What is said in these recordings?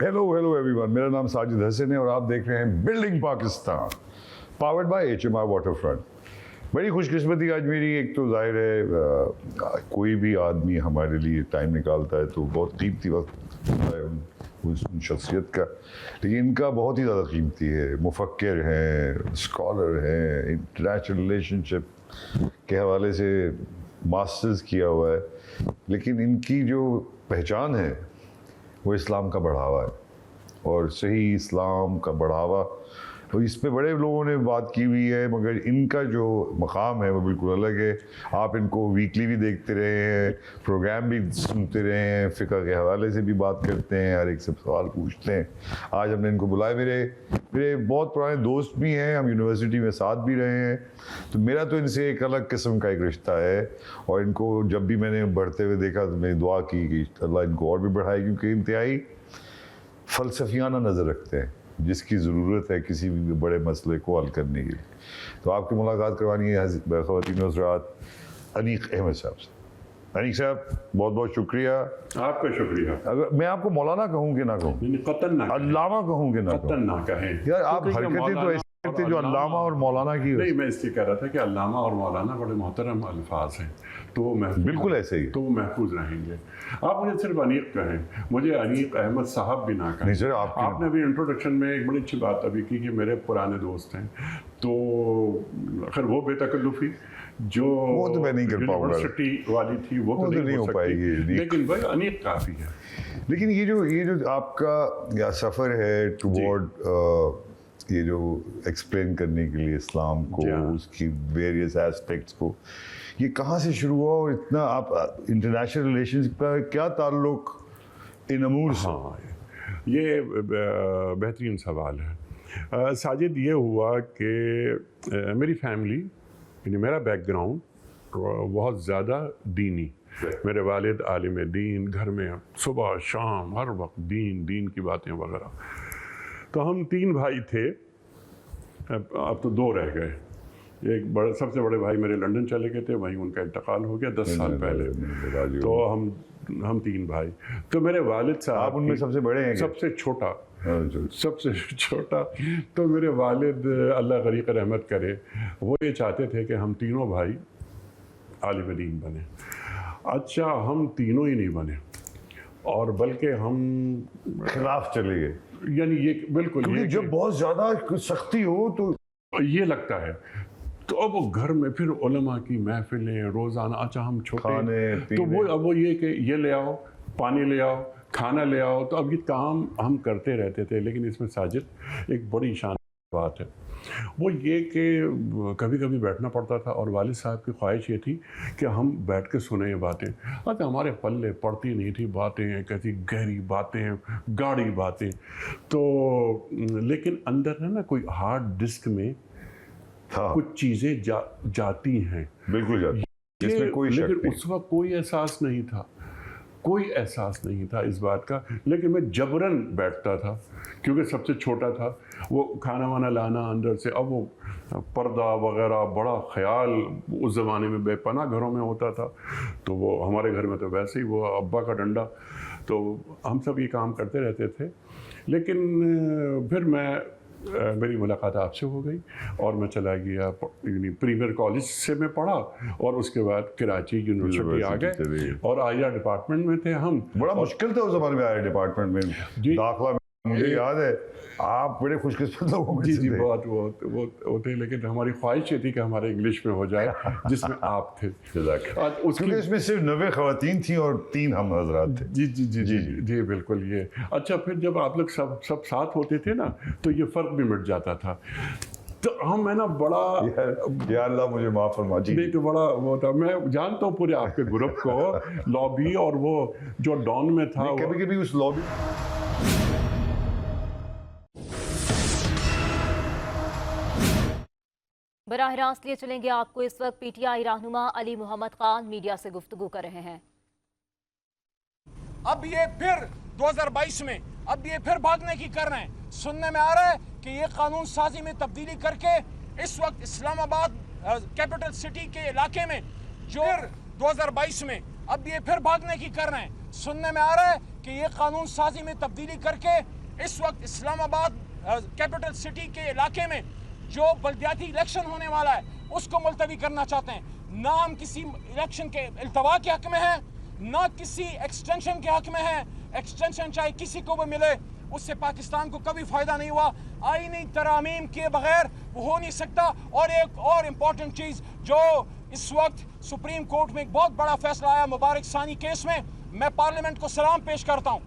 Hello everyone, मेरा नाम साजिद हसन है और आप देख रहे हैं building Pakistan, powered by HMR waterfront. बड़ी खुशकिस्मती आज मेरी, एक तो जाहिर है कोई भी आदमी हमारे लिए टाइम निकालता है तो बहुत कीमती वक्त होता है उस शख्सियत का, लेकिन इनका बहुत ही ज़्यादा कीमती है। मुफक्किर हैं, स्कॉलर हैं, इंटरनेशनल रिलेशनशिप के हवाले से मास्टर्स किया हुआ है, लेकिन इनकी जो पहचान है वो इस्लाम का बढ़ावा है और सही इस्लाम का बढ़ावा। और इस पे बड़े लोगों ने बात की हुई है, मगर इनका जो मकाम है वो बिल्कुल अलग है। आप इनको वीकली भी देखते रहे हैं, प्रोग्राम भी सुनते रहे हैं, फ़िक़्ह के हवाले से भी बात करते हैं, हर एक से सवाल पूछते हैं। आज हमने इनको बुलाया, मेरे बहुत पुराने दोस्त भी हैं, हम यूनिवर्सिटी में साथ भी रहे हैं, तो मेरा तो इनसे एक अलग किस्म का एक रिश्ता है। और इनको जब भी मैंने बढ़ते हुए देखा तो मैंने दुआ की कि अल्लाह इनको और भी बढ़ाए, क्योंकि इंतहाई फ़लसफियाना नज़र रखते हैं जिसकी ज़रूरत है किसी भी बड़े मसले को हल करने के लिए। तो आपकी मुलाकात करवानी है ख़वातीन हज़रात अनीक अहमद साहब से। अनीक साहब बहुत बहुत शुक्रिया। आपका शुक्रिया। अगर मैं आपको मौलाना कहूँ कि ना कहूँ, कतन ना अल्लामा कहूँ कि ना कहूँ, कतन ना कहें यार आप हरकतें तो ऐसी करते जो अल्लामा और मौलाना की। नहीं, मैं इसलिए कह रहा था कि अल्लामा और मौलाना बड़े मोहतरम अल्फाज हैं, तो वो बिल्कुल ऐसे ही, तो वो महफूज रहेंगे। आप मुझे सिर्फ अनीक कहें, मुझे अनीक अहमद साहब भी ना कहें। नहीं सर, आपने अभी इंट्रोडक्शन में एक बड़ी अच्छी बात अभी की कि मेरे पुराने दोस्त हैं, तो खैर वो बेतकल्लुफ़ी जो वो तो मैं नहीं कर पाऊंगा, यूनिवर्सिटी वाली थी वो तो नहीं हो पाएगी, लेकिन भाई अनीक काफ़ी है। लेकिन ये जो आपका सफ़र है टुवर्ड ये जो एक्सप्लेन करने के लिए इस्लाम को, उसकी वेरियस एस्पेक्ट्स को, ये कहाँ से शुरू हुआ और इतना आप इंटरनेशनल रिलेशंस का क्या ताल्लुक इन अमूर से? हाँ, ये बेहतरीन सवाल है साजिद। ये हुआ कि मेरी फैमिली, यानी मेरा बैकग्राउंड बहुत ज़्यादा दीनी, मेरे वालिद आलिम दीन, घर में सुबह शाम हर वक्त दीन की बातें वगैरह। तो हम 3 भाई थे, अब तो 2 रह गए। एक सबसे बड़े भाई मेरे लंदन चले गए थे, वहीं उनका इंतकाल हो गया 10 साल पहले। तो हम 3 भाई। तो मेरे वालिद साहब, आप उनमें सबसे बड़े हैं? सबसे छोटा, सबसे छोटा। तो मेरे वालिद अल्लाह गरीक रहमत करे, वो ये चाहते थे कि हम तीनों भाई आलिम दीन बने। अच्छा, हम तीनों ही नहीं बने और बल्कि हम खिलाफ चले गए, यानी ये बिल्कुल, क्योंकि जब बहुत ज़्यादा सख्ती हो तो ये लगता है। तो अब वो घर में फिर उलमा की महफिलें रोज़ाना। अच्छा, हम छोटे तो वो ये कि ये ले आओ, पानी ले आओ, खाना ले आओ, तो अब ये काम हम करते रहते थे। लेकिन इसमें साजिद एक बड़ी शान बात है, वो ये कि कभी कभी बैठना पड़ता था और वालिद साहब की ख्वाहिश ये थी कि हम बैठ के सुने ये बातें। अच्छा, हमारे पल्ले पड़ती नहीं थी बातें, कैसी गहरी बातें, गाढ़ी बातें। तो लेकिन अंदर है ना, कोई हार्ड डिस्क में कुछ चीज़ें जाती हैं, बिल्कुल जाती, इसमें कोई शक नहीं। लेकिन उस वक्त कोई एहसास नहीं था, कोई एहसास नहीं था इस बात का। लेकिन मैं जबरन बैठता था क्योंकि सबसे छोटा था। वो खाना वाना लाना अंदर से, अब वो पर्दा वगैरह, बड़ा ख्याल उस ज़माने में बेपनाह घरों में होता था। तो वो हमारे घर में तो वैसे ही वो अब्बा का डंडा, तो हम सब ये काम करते रहते थे। लेकिन फिर मेरी मुलाकात आपसे हो गई और मैं चला गया प्रीमियर कॉलेज से मैं पढ़ा और उसके बाद कराची यूनिवर्सिटी आ गए और आईआर डिपार्टमेंट में थे हम। बड़ा मुश्किल था उस ज़माने में आईआर डिपार्टमेंट में दाखिला। मुझे याद है आप बड़े खुशकिस्मत लोगों में जी बहुत वो थे, लेकिन हमारी ख्वाहिश ये थी कि हमारे इंग्लिश में हो जाए जिसमें आप थे। क्योंकि इसमें सिर्फ 90 ख़वातीन थी और 3 हम हज़रात थे। जी बिल्कुल। ये अच्छा, फिर जब आप लोग सब साथ होते थे ना, तो ये फ़र्क भी मिट जाता था। तो हम है ना बड़ा, या अल्लाह मुझे माफ़ फरमा जी, तो बड़ा वो था। मैं जानता हूँ पूरे आपके ग्रुप को, लॉबी और वो जो डॉन में था, कभी कभी उस लॉबी बराह रास्त लिए चलेंगे आपको। इस वक्त पीटीआई रहनुमा अली मोहम्मद खान मीडिया से गुफ्तगू कर रहे हैं। अब ये फिर 2022 में अब ये फिर भागने की कर रहे हैं। सुनने में आ रहा है कि ये कानून साजी में तब्दीली करके इस वक्त इस्लामाबाद कैपिटल सिटी के इलाके में जो 2022 में अब ये फिर भागने की कर रहे हैं। सुनने में आ रहा है कि ये कानून साजी में तब्दीली करके इस वक्त इस्लामाबाद कैपिटल सिटी के इलाके में जो बल्दियाती इलेक्शन होने वाला है उसको मुलतवी करना चाहते हैं। ना हम किसी इलेक्शन के इल्तवा के हक में हैं, ना किसी एक्सटेंशन के हक में हैं। एक्सटेंशन चाहे किसी को भी मिले उससे पाकिस्तान को कभी फ़ायदा नहीं हुआ। आईनी तरामीम के बगैर वो हो नहीं सकता। और एक और इम्पॉर्टेंट चीज़ जो इस वक्त सुप्रीम कोर्ट में एक बहुत बड़ा फैसला आया मुबारक सानी केस में, मैं पार्लियामेंट को सलाम पेश करता हूँ,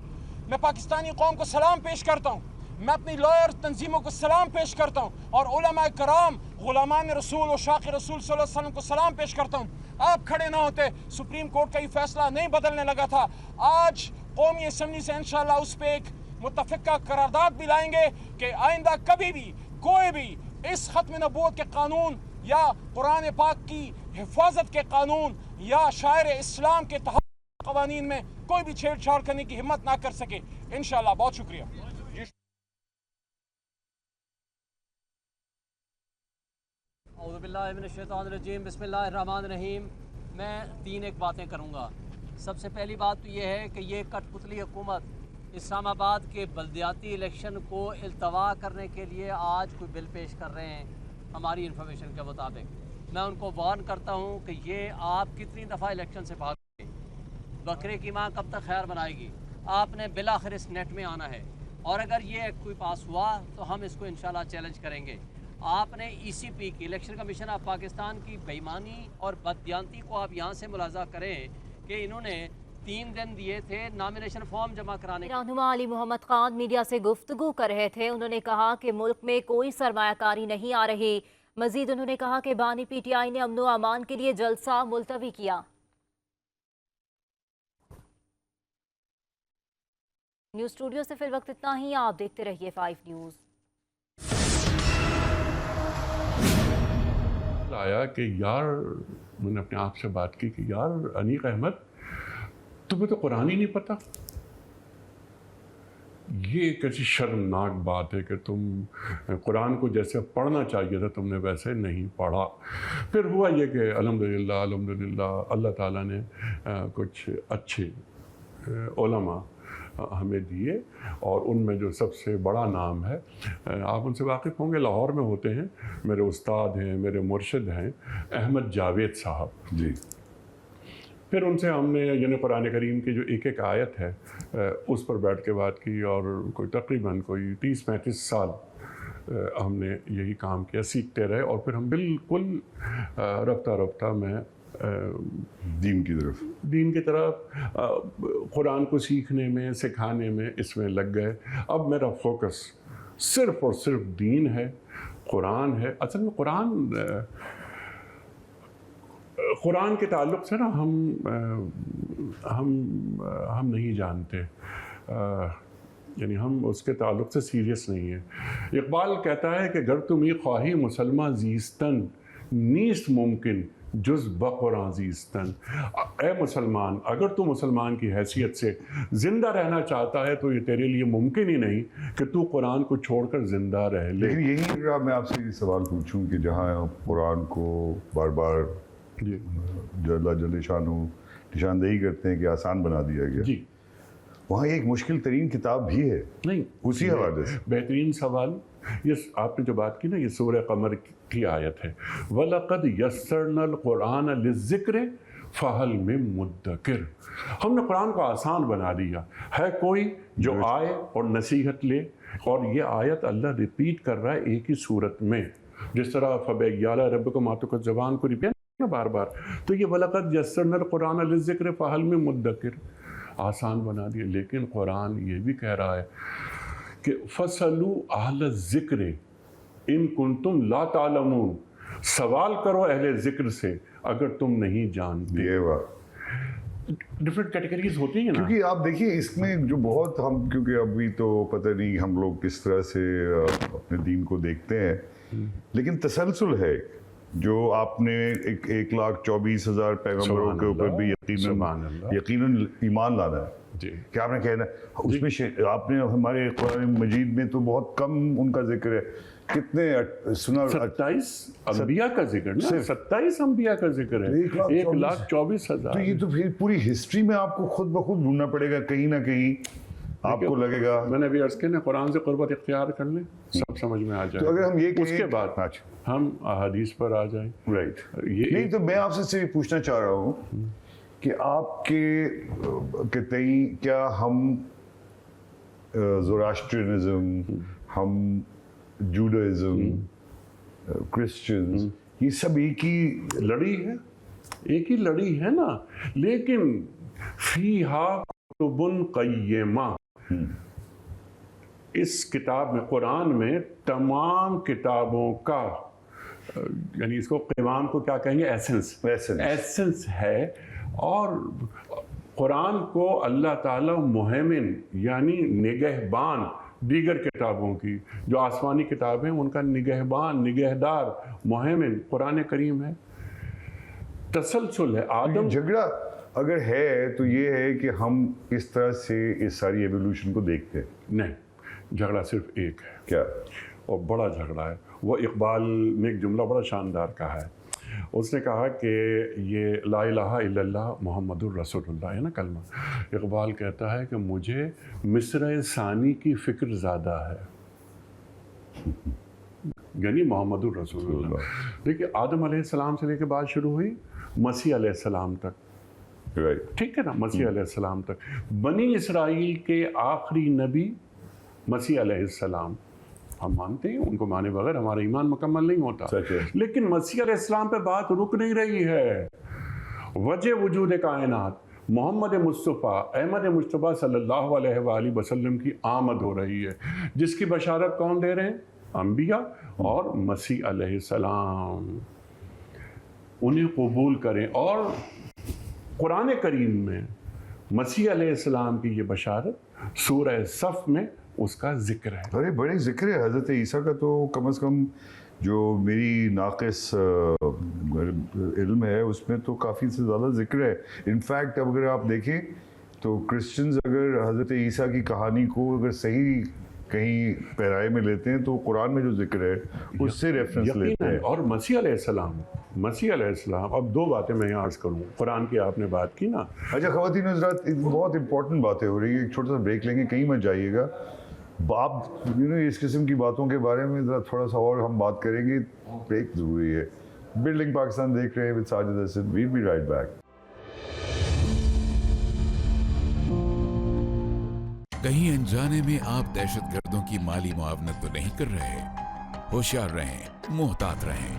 मैं पाकिस्तानी कौम को सलाम पेश करता हूँ, मैं अपनी लॉयर तंजीमों को सलाम पेश करता हूँ और उलमा कराम गुलामान रसूल और शाक़ रसूल सल्लल्लाहु अलैहि वसल्लम को सलाम पेश करता हूँ। आप खड़े ना होते सुप्रीम कोर्ट का ये फैसला नहीं बदलने लगा था। आज कौमी असम्बली से इंशाअल्लाह उस पर एक मुत्तफ़िक़ा करारदाद भी लाएंगे कि आइंदा कभी भी कोई भी इस ख़त्म नबूवत के कानून या कुरान पाक की हिफाजत के कानून या शायर इस्लाम के तहत क़वानीन में कोई भी छेड़छाड़ करने की हिम्मत ना कर सके इंशाअल्लाह। बहुत शुक्रिया। औज़ुबिल्लाहिमिनश्शैतानिर्रजीम बिस्मिल्लाहिर्रहमानिर्रहीम। मैं 3 बातें करूँगा। सबसे पहली बात तो ये है कि ये कठपुतली हुकूमत इस्लामाबाद के बल्दियाती इलेक्शन को इल्तवा करने के लिए आज कोई बिल पेश कर रहे हैं। हमारी इन्फॉर्मेशन के मुताबिक मैं उनको वार्न करता हूँ कि ये आप कितनी दफ़ा इलेक्शन से भागोगे, बकरे की माँ कब तक खैर बनाएगी। आपने बिलाखिर इस नेट में आना है और अगर ये कोई पास हुआ तो हम इसको इंशाल्लाह चैलेंज करेंगे। आपने ECP की इलेक्शन कमीशन ऑफ पाकिस्तान की बेईमानी और बददियानती को आप यहाँ से मुलाजा करें कि इन्होंने 3 दिन दिए थे नॉमिनेशन फॉर्म जमा कराने। रहनुमा अली मोहम्मद खान मीडिया से गुफ्तगू कर रहे थे। उन्होंने कहा कि मुल्क में कोई सरमायाकारी नहीं आ रही। मजीद उन्होंने कहा कि बानी PTI ने अमन व अमान के लिए जलसा मुलतवी किया। न्यूज़ स्टूडियो से फिर वक्त इतना ही। आप देखते रहिए 5 न्यूज़। आया कि यार मैंने अपने आप से बात की कि यार अनीक अहमद तुम्हें तो कुरान ही नहीं पता। ये एक ऐसी शर्मनाक बात है कि तुम कुरान को जैसे पढ़ना चाहिए था तुमने वैसे नहीं पढ़ा। फिर हुआ ये कि अल्हम्दुलिल्लाह अल्लाह ताला ने कुछ अच्छे उलमा हमें दिए और उनमें जो सबसे बड़ा नाम है, आप उनसे वाकिफ़ होंगे, लाहौर में होते हैं, मेरे उस्ताद हैं, मेरे मुर्शिद हैं, अहमद जावेद साहब जी। फिर उनसे हमने यानी कुरान करीम की जो एक आयत है उस पर बैठ के बात की और कोई तकरीबन कोई 30-35 साल हमने यही काम किया, सीखते रहे और फिर हम बिल्कुल रफ्ता में दीन की तरफ कुरान को सीखने में, सिखाने में इसमें लग गए। अब मेरा फोकस सिर्फ़ और सिर्फ दीन है, कुरान है। असल में कुरान के ताल्लुक़ से ना हम नहीं जानते, यानी हम उसके ताल्लुक़ से सीरियस नहीं है। इकबाल कहता है कि गर तुम ख्वाही मुसलमान जीस्तन नीस्त मुमकिन जुज़ बक़ुरान जीस्तन। ए मुसलमान, अगर तू मुसलमान की हैसियत से ज़िंदा रहना चाहता है तो ये तेरे लिए मुमकिन ही नहीं कि तू कुरान को छोड़कर ज़िंदा रह ले। लेकिन यही अगर मैं आपसे ये सवाल पूछूं कि जहाँ कुरान को बार बार जल्ल शानु निशानदेही करते हैं कि आसान बना दिया गया जी, वहाँ एक मुश्किल तरीन किताब भी है नहीं उसी हवाले से। बेहतरीन सवाल। ये आपने जो बात की ना, ये सूरह कमर की आयत है, वलक़द यस्सरनल कुरान लिज़्ज़िक्र फ़हल मिन मुद्दकिर। हमने कुरान को आसान बना दिया है, कोई जो आए और नसीहत ले। और ये आयत अल्लाह रिपीट कर रहा है एक ही सूरत में, जिस तरह फ़बैयाला रब्बकुम आतुक ज़बान को रिपीट ना बार बार। तो ये वलक़द यस्सरनल कुरान लिज़्ज़िक्र फ़हल मिन मुद्दकिर, आसान बना दिया। लेकिन कुरान ये भी कह रहा है कि फसलू अहल ज़िक्र इन कुंतुम ला तालमून, सवाल करो अहले ज़िक्र से अगर तुम नहीं जानते। ये बात डिफरेंट कैटेगरीज होती हैं ना, क्योंकि आप देखिए इसमें जो बहुत हम, क्योंकि अभी तो पता नहीं हम लोग किस तरह से अपने दीन को देखते हैं, लेकिन तसलसल है जो आपने 1,24,000 पैगंबरों के ऊपर भी यकीनन ईमान लाना है जी। क्या आपने कहना उसमें आपने हमारे कुरान मजीद में तो बहुत कम उनका जिक्र है, कितने सुना 27 अंबिया का जिक्र ना, 27 अंबिया का जिक्र है, 1,24,000। तो ये तो फिर पूरी हिस्ट्री में आपको खुद ब खुद ढूंढना पड़ेगा, कहीं ना कहीं आपको लगेगा। मैंने अभी अर्ज किया ना, कुरान से कुर्बत इख्तियार कर लें, सब समझ में आ जाए। तो अगर हम ये कहें, उसके बाद हम अहादीस पर आ जाएं। राइट, ये नहीं तो मैं आपसे सिर्फ पूछना चाह रहा हूँ कि आपके तई क्या हम ज़ोरास्ट्रियनिज्म, हम जूडाइज्म, क्रिश्चियंस, ये सब एक ही लड़ी है, एक ही लड़ी है ना, लेकिन फीहा कुतुबुन क़य्यिमा, इस किताब में, कुरान में तमाम किताबों का, यानी इसको क़िवाम को क्या कहेंगे, एसेंस है। और कुरान को अल्लाह ताला मुहैमिन यानी निगहबान, दीगर किताबों की जो आसमानी किताबें उनका निगहबान, निगहदार, मुहैमिन कुरान करीम है। तसलसल है। आदम झगड़ा अगर है तो ये है कि हम इस तरह से इस सारी एवोल्यूशन को देखते हैं। नहीं, झगड़ा सिर्फ एक है। क्या? और बड़ा झगड़ा है। वो इकबाल ने एक जुमला बड़ा शानदार कहा है, उसने कहा कि ये ला इलाहा इल्लल्लाह मुहम्मदुर रसूलुल्लाह है ना कलमा। इकबाल कहता है कि मुझे मिस्र सानी की फ़िक्र ज़्यादा है, यानी मोहम्मदुर रसूलुल्लाह। देखिए, आदम अलैहिस्सलाम से लेकर बात शुरू हुई मसीह अलैहिस्सलाम तक, राइट, ठीक है ना, मसीह अलैहिस्सलाम तक। बनी इसराइल के आखिरी नबी मसीह अलैहिस्सलाम, हम मानते हैं, उनको माने बगैर हमारा ईमान मुकम्मल नहीं होता। लेकिन मसीह अलैहिस्सलाम पे बात रुक नहीं रही है। वजह वजूद कायनात मोहम्मद मुस्तफ़ा, अहमद मुस्तफ़ा सल्लल्लाहु अलैहि वसल्लम की आमद हो रही है, जिसकी बशारत कौन दे रहे हैं? अंबिया और मसीह अलैहिस्सलाम। उन्हें कबूल करें। और कुरान करीम में मसीह अलैहिस्सलाम की ये बशारत सूरह सफ में उसका जिक्र है। अरे बड़े जिक्र है हज़रत ईसा का, तो कम से कम जो मेरी नाक़िस इल्म है उसमें तो काफ़ी से ज़्यादा जिक्र है। इनफैक्ट अब अगर आप देखें तो क्रिश्चियंस अगर हज़रत ईसा की कहानी को अगर सही कहीं पैराए में लेते हैं तो कुरान में जो जिक्र है उससे रेफरेंस लेते हैं। और मसीह अलैहिस्सलाम, अब दो बातें मैं यहाँ अर्ज़ करूँ। कुरान की आपने बात की ना। अच्छा ख़वातीन हज़रात, बहुत इंपॉर्टेंट बातें हो रही है, एक छोटा सा ब्रेक लेंगे, कहीं मत जाइएगा। आप इस किस्म की बातों के बारे में ज़रा थोड़ा सा और हम बात करेंगे, ब्रेक ज़रूरी है। बिल्डिंग पाकिस्तान देख रहे हैं with Sajid Hasan, we'll be right back. कहीं अनजाने में आप दहशतगर्दों की माली मुआवनत तो नहीं कर रहे? होशियार रहें, मुहतात रहें।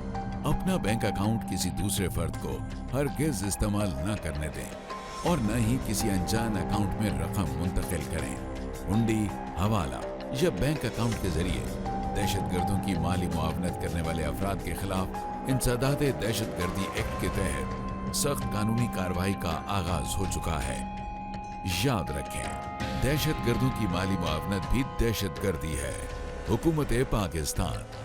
अपना बैंक अकाउंट किसी दूसरे फर्द को हरगिज़ इस्तेमाल न करने दें और न ही किसी अनजान अकाउंट में रकम मुंतकिल करें। हुंडी, हवाला या बैंक अकाउंट के जरिए दहशतगर्दों की माली मुआवनत करने वाले अफराद के खिलाफ इंसदाद दहशतगर्दी एक्ट के तहत सख्त कानूनी कार्रवाई का आगाज हो चुका है। याद रखें, दहशतगर्दों की माली मुआवनत भी दहशतगर्दी है। हुकूमत पाकिस्तान।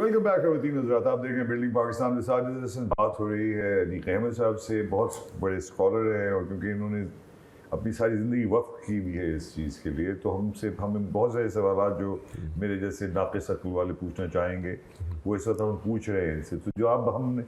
वेलकम बैक ख़वातीन हज़रात, आप देख रहे हैं बिल्डिंग पाकिस्तान में साजिद हसन। बात हो रही है अनीक अहमद साहब से, बहुत बड़े स्कॉलर हैं और क्योंकि इन्होंने اپنی ساری زندگی وقف کی بھی ہے اس چیز کے لیے, تو ہمیں بہت سارے سوالات جو میرے جیسے ناقص عقل والے پوچھنا چاہیں گے وہ اس وقت ہم پوچھ رہے ہیں ان سے. تو جو اب ہم نے